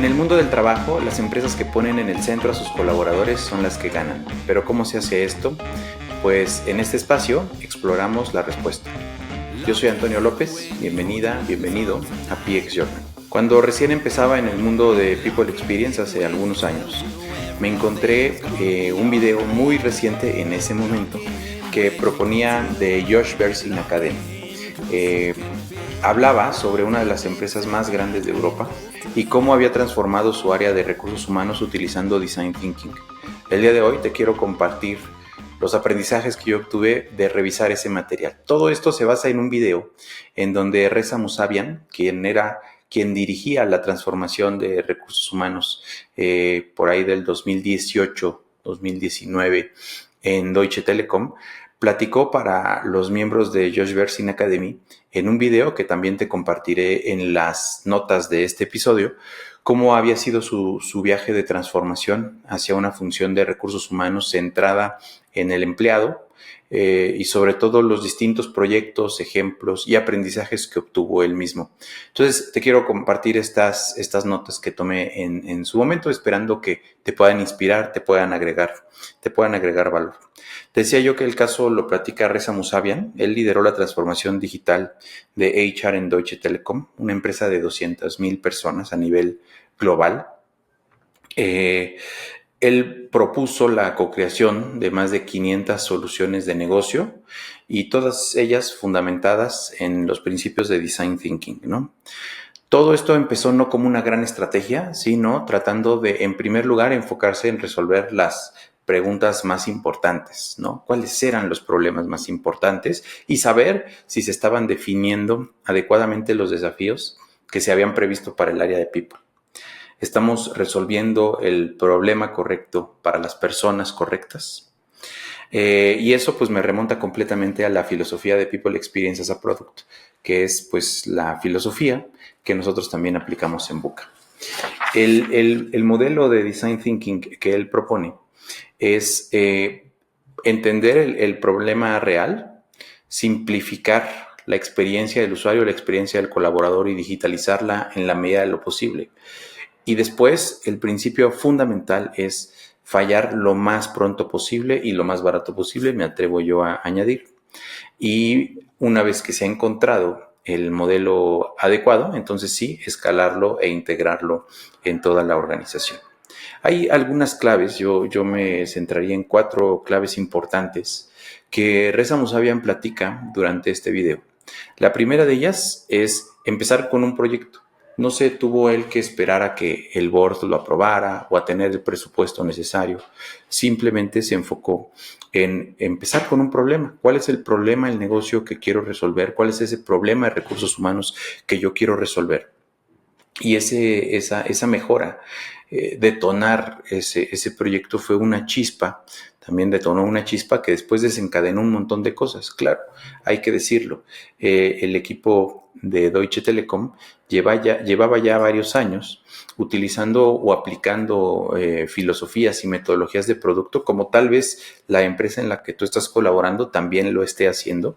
En el mundo del trabajo, las empresas que ponen en el centro a sus colaboradores son las que ganan. Pero ¿cómo se hace esto? Pues en este espacio exploramos la respuesta. Yo soy Antonio López, bienvenido a PX Journal. Cuando recién empezaba en el mundo de People Experience hace algunos años, me encontré un video muy reciente en ese momento que proponía de Josh Bersin Academy. Hablaba sobre una de las empresas más grandes de Europa y cómo había transformado su área de recursos humanos utilizando Design Thinking. El día de hoy te quiero compartir los aprendizajes que yo obtuve de revisar ese material. Todo esto se basa en un video en donde Reza Mousavian, quien dirigía la transformación de recursos humanos por ahí del 2018-2019 en Deutsche Telekom, platicó para los miembros de Josh Bersin Academy en un video que también te compartiré en las notas de este episodio, cómo había sido su viaje de transformación hacia una función de recursos humanos centrada en el empleado y sobre todo los distintos proyectos, ejemplos y aprendizajes que obtuvo él mismo. Entonces te quiero compartir estas notas que tomé en su momento, esperando que te puedan inspirar, te puedan agregar valor. Te decía yo que el caso lo platica Reza Mousavian. Él lideró la transformación digital de HR en Deutsche Telekom, una empresa de 200,000 personas a nivel global. Él propuso la co-creación de más de 500 soluciones de negocio y todas ellas fundamentadas en los principios de Design Thinking, ¿no? Todo esto empezó no como una gran estrategia, sino tratando de, en primer lugar, enfocarse en resolver las preguntas más importantes, ¿no? ¿Cuáles eran los problemas más importantes? Y saber si se estaban definiendo adecuadamente los desafíos que se habían previsto para el área de People. ¿Estamos resolviendo el problema correcto para las personas correctas? Y eso pues me remonta completamente a la filosofía de People Experience as a Product, que es pues la filosofía que nosotros también aplicamos en Buca. El modelo de Design Thinking que él propone es entender el problema real, simplificar la experiencia del usuario, la experiencia del colaborador y digitalizarla en la medida de lo posible. Y después, el principio fundamental es fallar lo más pronto posible y lo más barato posible, me atrevo yo a añadir. Y una vez que se ha encontrado el modelo adecuado, entonces sí, escalarlo e integrarlo en toda la organización. Hay algunas claves, yo me centraría en 4 claves importantes que Reza Mousavian platica durante este video. La primera de ellas es empezar con un proyecto. No se tuvo él que esperar a que el board lo aprobara o a tener el presupuesto necesario. Simplemente se enfocó en empezar con un problema. ¿Cuál es el problema del negocio que quiero resolver? ¿Cuál es ese problema de recursos humanos que yo quiero resolver? Y esa mejora, detonar ese proyecto fue una chispa, también detonó una chispa que después desencadenó un montón de cosas. Claro, hay que decirlo, el equipo de Deutsche Telekom llevaba ya varios años utilizando o aplicando filosofías y metodologías de producto, como tal vez la empresa en la que tú estás colaborando también lo esté haciendo.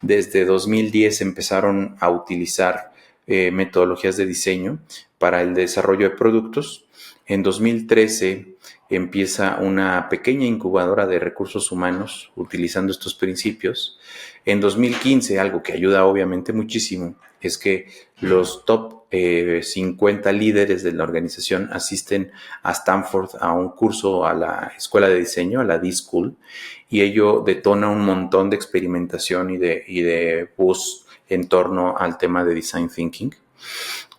Desde 2010 empezaron a utilizar metodologías de diseño para el desarrollo de productos. En 2013 empieza una pequeña incubadora de recursos humanos utilizando estos principios. En 2015, algo que ayuda obviamente muchísimo, es que los top 50 líderes de la organización asisten a Stanford a un curso a la escuela de diseño, a la D-School, y ello detona un montón de experimentación y de buzz en torno al tema de Design Thinking.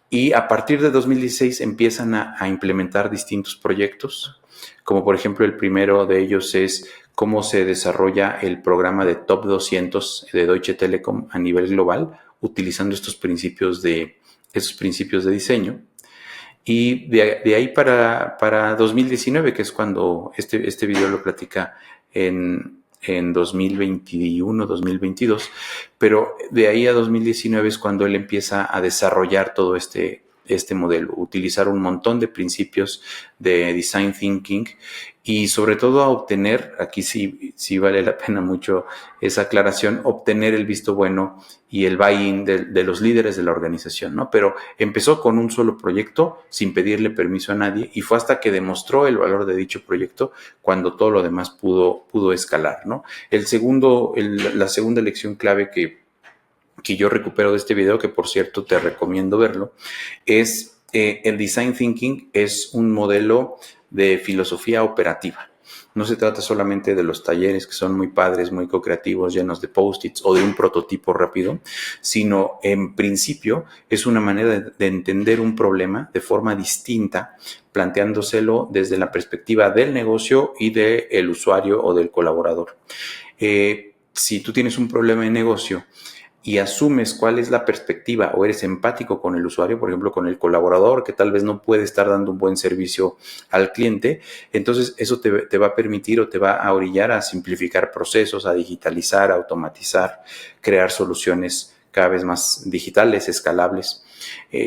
Y a partir de 2016 empiezan a implementar distintos proyectos, como por ejemplo el primero de ellos es cómo se desarrolla el programa de Top 200 de Deutsche Telekom a nivel global, utilizando estos principios de diseño. Y de ahí para 2019, que es cuando este video lo platica en 2021, 2022, pero de ahí a 2019 es cuando él empieza a desarrollar todo este modelo, utilizar un montón de principios de Design Thinking y sobre todo a obtener, aquí sí vale la pena mucho esa aclaración, obtener el visto bueno y el buy-in de los líderes de la organización, ¿no? Pero empezó con un solo proyecto sin pedirle permiso a nadie y fue hasta que demostró el valor de dicho proyecto cuando todo lo demás pudo escalar, ¿no? La segunda lección clave que yo recupero de este video, que por cierto te recomiendo verlo, es el Design Thinking es un modelo de filosofía operativa. No se trata solamente de los talleres que son muy padres, muy co-creativos, llenos de post-its o de un prototipo rápido, sino en principio es una manera de entender un problema de forma distinta, planteándoselo desde la perspectiva del negocio y del usuario o del colaborador. Si tú tienes un problema de negocio y asumes cuál es la perspectiva o eres empático con el usuario, por ejemplo, con el colaborador que tal vez no puede estar dando un buen servicio al cliente, entonces eso te va a permitir o te va a orillar a simplificar procesos, a digitalizar, a automatizar, crear soluciones cada vez más digitales, escalables,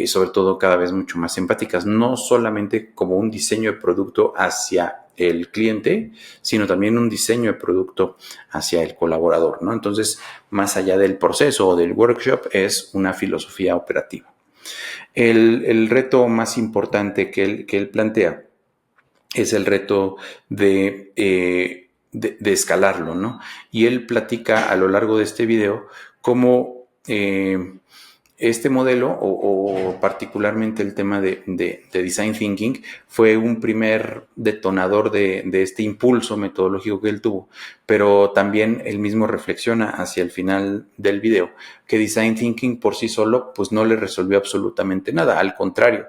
sobre todo cada vez mucho más empáticas, no solamente como un diseño de producto hacia el cliente, sino también un diseño de producto hacia el colaborador, ¿no? Entonces, más allá del proceso o del workshop, es una filosofía operativa. El reto más importante que él plantea es el reto de escalarlo, ¿no? Y él platica a lo largo de este video cómo este modelo, o particularmente el tema de Design Thinking, fue un primer detonador de este impulso metodológico que él tuvo, pero también él mismo reflexiona hacia el final del video que Design Thinking por sí solo pues no le resolvió absolutamente nada, al contrario,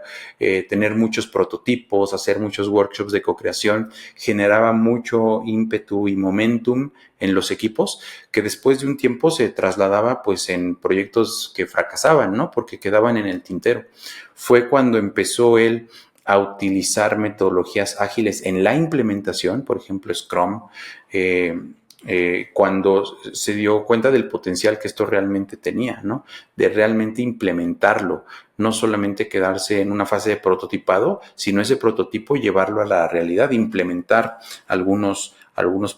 tener muchos prototipos, hacer muchos workshops de co-creación generaba mucho ímpetu y momentum en los equipos, que después de un tiempo se trasladaba pues en proyectos que fracasaban, ¿no? Porque quedaban en el tintero. Fue cuando empezó él a utilizar metodologías ágiles en la implementación, por ejemplo Scrum, cuando se dio cuenta del potencial que esto realmente tenía, ¿no? De realmente implementarlo, no solamente quedarse en una fase de prototipado, sino ese prototipo llevarlo a la realidad, implementar algunos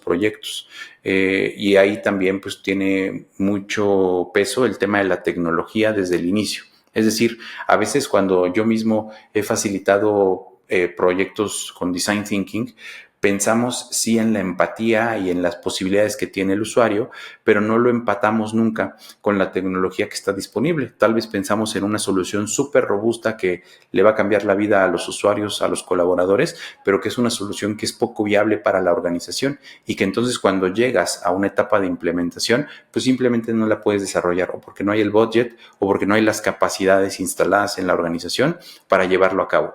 proyectos. Y ahí también pues tiene mucho peso el tema de la tecnología desde el inicio. Es decir, a veces cuando yo mismo he facilitado proyectos con Design Thinking, pensamos sí en la empatía y en las posibilidades que tiene el usuario, pero no lo empatamos nunca con la tecnología que está disponible. Tal vez pensamos en una solución súper robusta que le va a cambiar la vida a los usuarios, a los colaboradores, pero que es una solución que es poco viable para la organización y que entonces cuando llegas a una etapa de implementación, pues simplemente no la puedes desarrollar o porque no hay el budget o porque no hay las capacidades instaladas en la organización para llevarlo a cabo.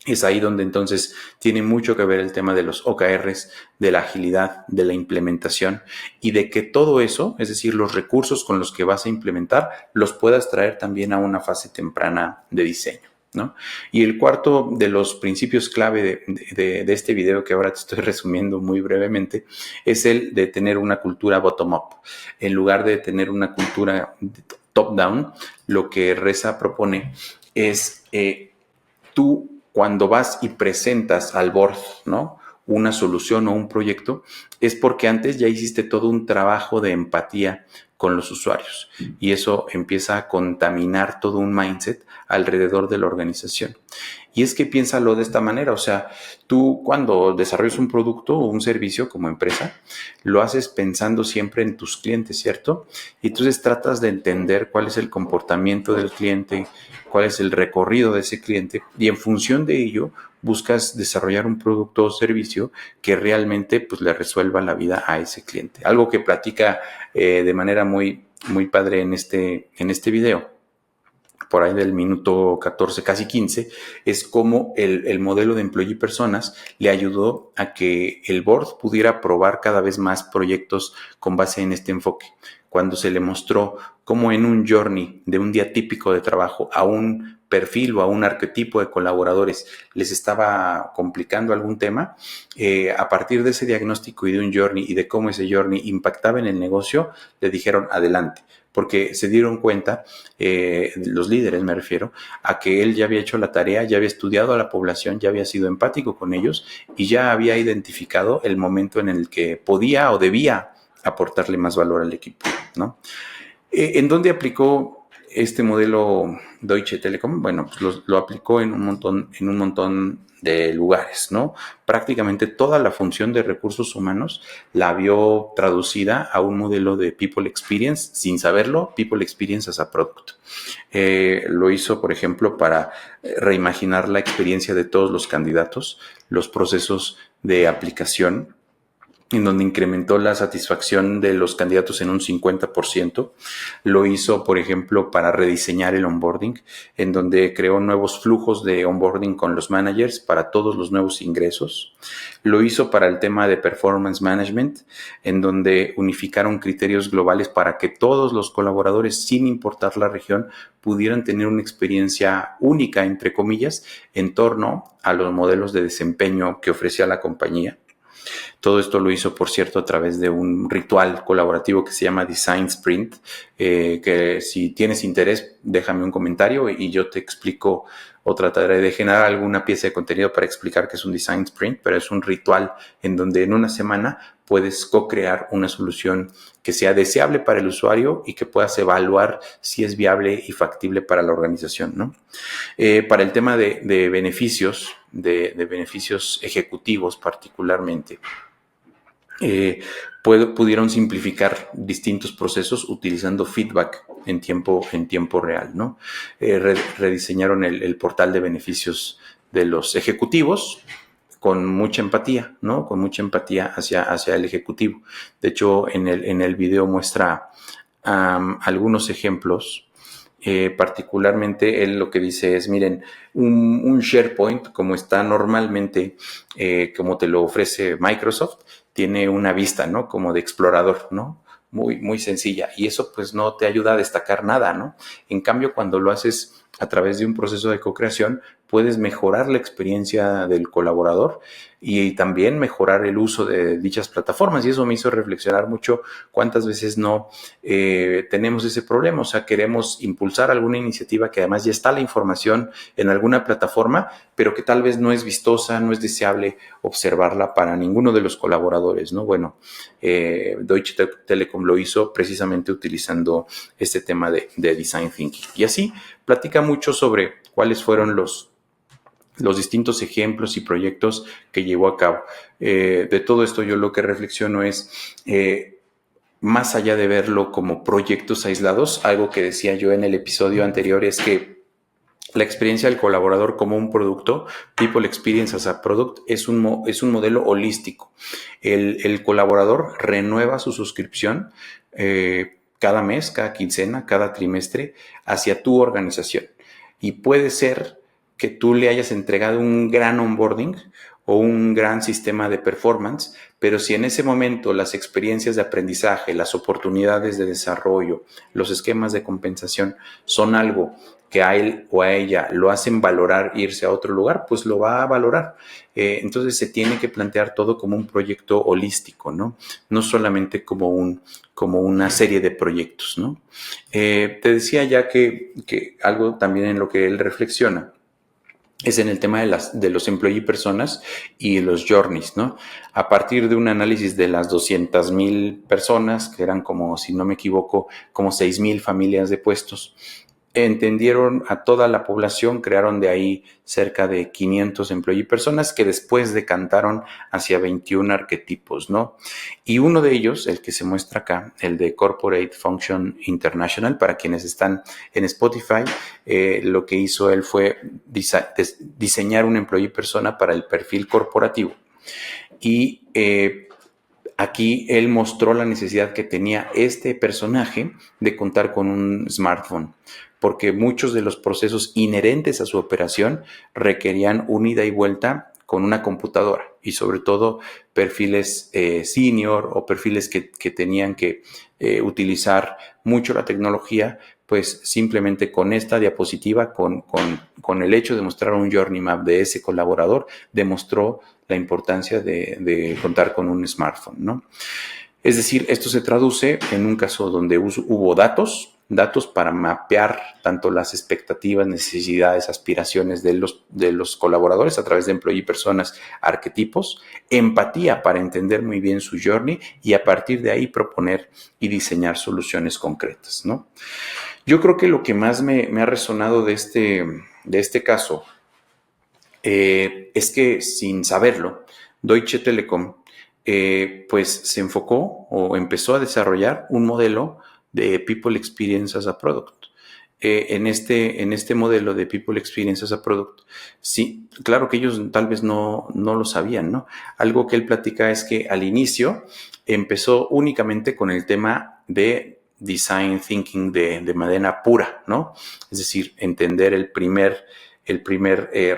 Es ahí donde entonces tiene mucho que ver el tema de los OKRs, de la agilidad, de la implementación y de que todo eso, es decir, los recursos con los que vas a implementar, los puedas traer también a una fase temprana de diseño, ¿no? Y el cuarto de los principios clave de este video que ahora te estoy resumiendo muy brevemente es el de tener una cultura bottom-up. En lugar de tener una cultura top-down, lo que Reza propone es tú cuando vas y presentas al board, ¿no? Una solución o un proyecto, es porque antes ya hiciste todo un trabajo de empatía con los usuarios y eso empieza a contaminar todo un mindset alrededor de la organización. Y es que piénsalo de esta manera, o sea, tú cuando desarrollas un producto o un servicio como empresa, lo haces pensando siempre en tus clientes, ¿cierto? Y entonces tratas de entender cuál es el comportamiento del cliente, cuál es el recorrido de ese cliente y en función de ello buscas desarrollar un producto o servicio que realmente pues le resuelva la vida a ese cliente. Algo que platica de manera muy padre en este video, por ahí del minuto 14, casi 15, es cómo el modelo de employee personas le ayudó a que el board pudiera probar cada vez más proyectos con base en este enfoque. Cuando se le mostró cómo en un journey de un día típico de trabajo a un perfil o a un arquetipo de colaboradores les estaba complicando algún tema, a partir de ese diagnóstico y de un journey y de cómo ese journey impactaba en el negocio, le dijeron adelante. porque se dieron cuenta, los líderes me refiero, a que él ya había hecho la tarea, ya había estudiado a la población, ya había sido empático con ellos y ya había identificado el momento en el que podía o debía aportarle más valor al equipo, ¿no? ¿En dónde aplicó este modelo Deutsche Telekom? Bueno, pues lo aplicó en un montón de lugares, ¿no? Prácticamente toda la función de recursos humanos la vio traducida a un modelo de People Experience, sin saberlo, People Experience as a Product. Lo hizo, por ejemplo, para reimaginar la experiencia de todos los candidatos, los procesos de aplicación, en donde incrementó la satisfacción de los candidatos en un 50%. Lo hizo, por ejemplo, para rediseñar el onboarding, en donde creó nuevos flujos de onboarding con los managers para todos los nuevos ingresos. Lo hizo para el tema de performance management, en donde unificaron criterios globales para que todos los colaboradores, sin importar la región, pudieran tener una experiencia única, entre comillas, en torno a los modelos de desempeño que ofrecía la compañía. Todo esto lo hizo, por cierto, a través de un ritual colaborativo que se llama Design Sprint, que si tienes interés, déjame un comentario y yo te explico o trataré de generar alguna pieza de contenido para explicar qué es un Design Sprint, pero es un ritual en donde en una semana puedes co-crear una solución que sea deseable para el usuario y que puedas evaluar si es viable y factible para la organización, ¿no? Para el tema de beneficios, de beneficios ejecutivos particularmente, pudieron simplificar distintos procesos utilizando feedback en tiempo real, ¿no? Rediseñaron el portal de beneficios de los ejecutivos con mucha empatía, ¿no? Con mucha empatía hacia el ejecutivo. De hecho, en el video muestra algunos ejemplos. Particularmente él lo que dice es, miren, un SharePoint como está normalmente, como te lo ofrece Microsoft, tiene una vista, ¿no? Como de explorador, ¿no? Muy sencilla. Y eso pues no te ayuda a destacar nada, ¿no? En cambio, cuando lo haces a través de un proceso de co-creación, puedes mejorar la experiencia del colaborador y también mejorar el uso de dichas plataformas. Y eso me hizo reflexionar mucho cuántas veces no tenemos ese problema. O sea, queremos impulsar alguna iniciativa que además ya está la información en alguna plataforma, pero que tal vez no es vistosa, no es deseable observarla para ninguno de los colaboradores, ¿no? Bueno, Deutsche Telekom lo hizo precisamente utilizando este tema de Design Thinking. Y así platica mucho sobre cuáles fueron los distintos ejemplos y proyectos que llevó a cabo. De todo esto yo lo que reflexiono es, más allá de verlo como proyectos aislados, algo que decía yo en el episodio anterior es que la experiencia del colaborador como un producto, People Experience as a Product, es un modelo holístico. El colaborador renueva su suscripción cada mes, cada quincena, cada trimestre hacia tu organización. Y puede ser que tú le hayas entregado un gran onboarding o un gran sistema de performance, pero si en ese momento las experiencias de aprendizaje, las oportunidades de desarrollo, los esquemas de compensación son algo que a él o a ella lo hacen valorar irse a otro lugar, pues lo va a valorar. Entonces se tiene que plantear todo como un proyecto holístico, ¿no? No solamente como una serie de proyectos, ¿no? Te decía ya que algo también en lo que él reflexiona es en el tema de los employee personas y los journeys, ¿no? A partir de un análisis de las 200,000 personas, que eran como, si no me equivoco, como 6,000 familias de puestos, entendieron a toda la población, crearon de ahí cerca de 500 employee personas que después decantaron hacia 21 arquetipos, ¿no? Y uno de ellos, el que se muestra acá, el de Corporate Function International, para quienes están en Spotify, lo que hizo él fue diseñar un employee persona para el perfil corporativo. Y aquí él mostró la necesidad que tenía este personaje de contar con un smartphone, porque muchos de los procesos inherentes a su operación requerían un ida y vuelta con una computadora y sobre todo perfiles senior o perfiles que tenían que utilizar mucho la tecnología, pues simplemente con esta diapositiva, con el hecho de mostrar un journey map de ese colaborador, demostró la importancia de contar con un smartphone, ¿no? Es decir, esto se traduce en un caso donde hubo datos para mapear tanto las expectativas, necesidades, aspiraciones de los colaboradores a través de employee personas, arquetipos, empatía para entender muy bien su journey y a partir de ahí proponer y diseñar soluciones concretas, ¿no? Yo creo que lo que más me ha resonado de este caso es que sin saberlo, Deutsche Telekom pues se enfocó o empezó a desarrollar un modelo de People Experience as a Product. En este modelo de People Experience as a Product, sí, claro que ellos tal vez no lo sabían, ¿no? Algo que él platica es que al inicio empezó únicamente con el tema de design thinking de manera pura, ¿no? Es decir, entender el primer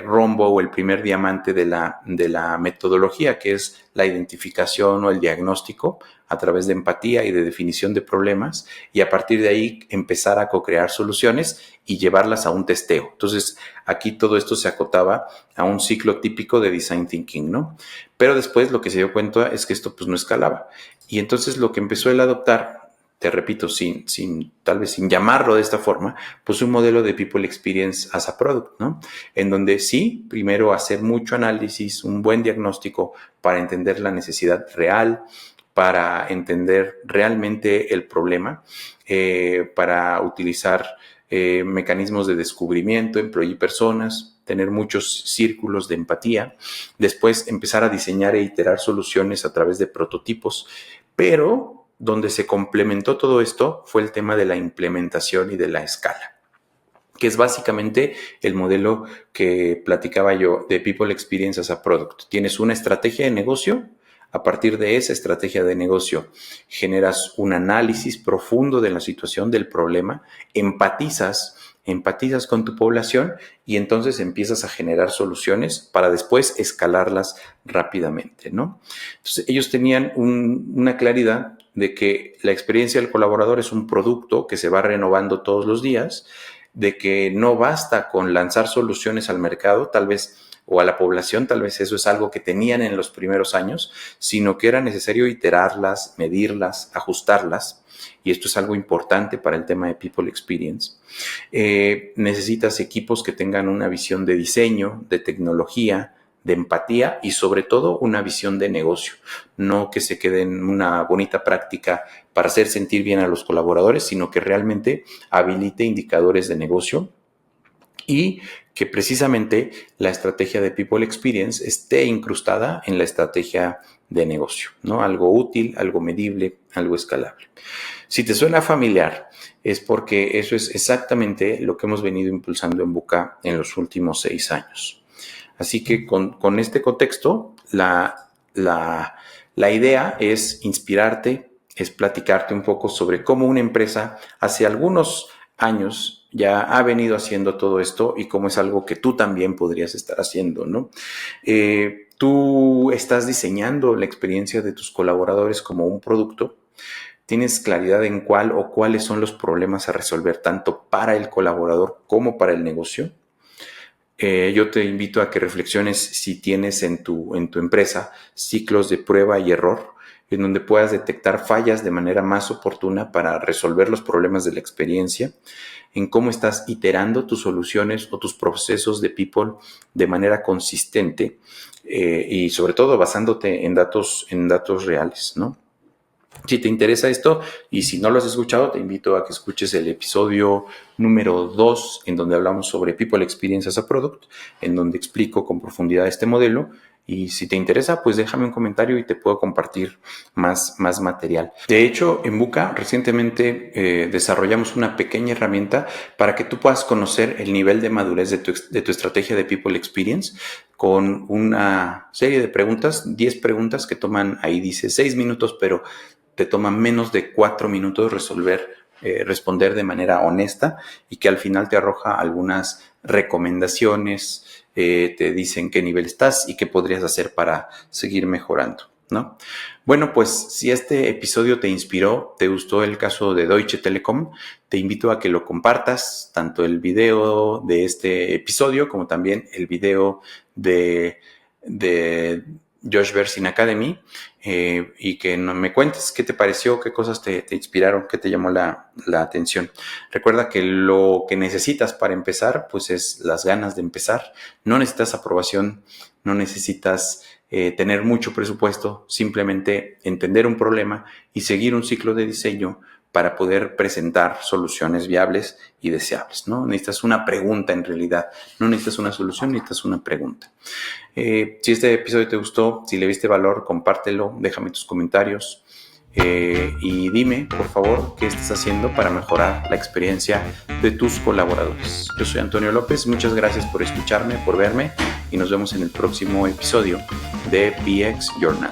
rombo o el primer diamante de la metodología, que es la identificación o el diagnóstico a través de empatía y de definición de problemas, y a partir de ahí empezar a co-crear soluciones y llevarlas a un testeo. Entonces, aquí todo esto se acotaba a un ciclo típico de design thinking, ¿no? Pero después lo que se dio cuenta es que esto pues no escalaba. Y entonces lo que empezó él a adoptar, te repito, tal vez sin llamarlo de esta forma, pues un modelo de People Experience as a Product, ¿no? En donde sí, primero hacer mucho análisis, un buen diagnóstico para entender la necesidad real, para entender realmente el problema, para utilizar mecanismos de descubrimiento, employee personas, tener muchos círculos de empatía, después empezar a diseñar e iterar soluciones a través de prototipos, pero donde se complementó todo esto fue el tema de la implementación y de la escala, que es básicamente el modelo que platicaba yo de People Experience as a Product. Tienes una estrategia de negocio, a partir de esa estrategia de negocio generas un análisis profundo de la situación, del problema, empatizas con tu población y entonces empiezas a generar soluciones para después escalarlas rápidamente, ¿no? Entonces ellos tenían una claridad de que la experiencia del colaborador es un producto que se va renovando todos los días, de que no basta con lanzar soluciones al mercado, tal vez, o a la población, tal vez eso es algo que tenían en los primeros años, sino que era necesario iterarlas, medirlas, ajustarlas, y esto es algo importante para el tema de People Experience. Necesitas equipos que tengan una visión de diseño, de tecnología, de empatía y sobre todo una visión de negocio, no que se quede en una bonita práctica para hacer sentir bien a los colaboradores, sino que realmente habilite indicadores de negocio y que precisamente la estrategia de People Experience esté incrustada en la estrategia de negocio, ¿no? Algo útil, algo medible, algo escalable. Si te suena familiar, es porque eso es exactamente lo que hemos venido impulsando en Buca en los últimos 6 años. Así que con este contexto, la idea es inspirarte, es platicarte un poco sobre cómo una empresa hace algunos años ya ha venido haciendo todo esto y cómo es algo que tú también podrías estar haciendo, ¿no? Tú estás diseñando la experiencia de tus colaboradores como un producto. ¿Tienes claridad en cuál o cuáles son los problemas a resolver tanto para el colaborador como para el negocio? Yo te invito a que reflexiones si tienes en tu empresa ciclos de prueba y error, en donde puedas detectar fallas de manera más oportuna para resolver los problemas de la experiencia, en cómo estás iterando tus soluciones o tus procesos de people de manera consistente y sobre todo basándote en datos reales, ¿no? Si te interesa esto y si no lo has escuchado, te invito a que escuches el episodio número 2 en donde hablamos sobre People Experience as a Product, en donde explico con profundidad este modelo. Y si te interesa, pues déjame un comentario y te puedo compartir más material. De hecho, en Buca recientemente desarrollamos una pequeña herramienta para que tú puedas conocer el nivel de madurez de tu estrategia de People Experience con una serie de preguntas, 10 preguntas que toman, ahí dice 6 minutos, pero te toma menos de 4 minutos responder de manera honesta y que al final te arroja algunas recomendaciones, te dicen qué nivel estás y qué podrías hacer para seguir mejorando, ¿no? Bueno, pues si este episodio te inspiró, te gustó el caso de Deutsche Telekom, te invito a que lo compartas, tanto el video de este episodio como también el video de Josh Bersin Academy, y que me cuentes qué te pareció, qué cosas te inspiraron, qué te llamó la atención. Recuerda que lo que necesitas para empezar, pues es las ganas de empezar. No necesitas aprobación, no necesitas tener mucho presupuesto, simplemente entender un problema y seguir un ciclo de diseño para poder presentar soluciones viables y deseables, ¿no? Necesitas una pregunta en realidad, no necesitas una solución, necesitas una pregunta. Si este episodio te gustó, si le viste valor, compártelo, déjame tus comentarios y dime, por favor, qué estás haciendo para mejorar la experiencia de tus colaboradores. Yo soy Antonio López, muchas gracias por escucharme, por verme y nos vemos en el próximo episodio de PX Journal.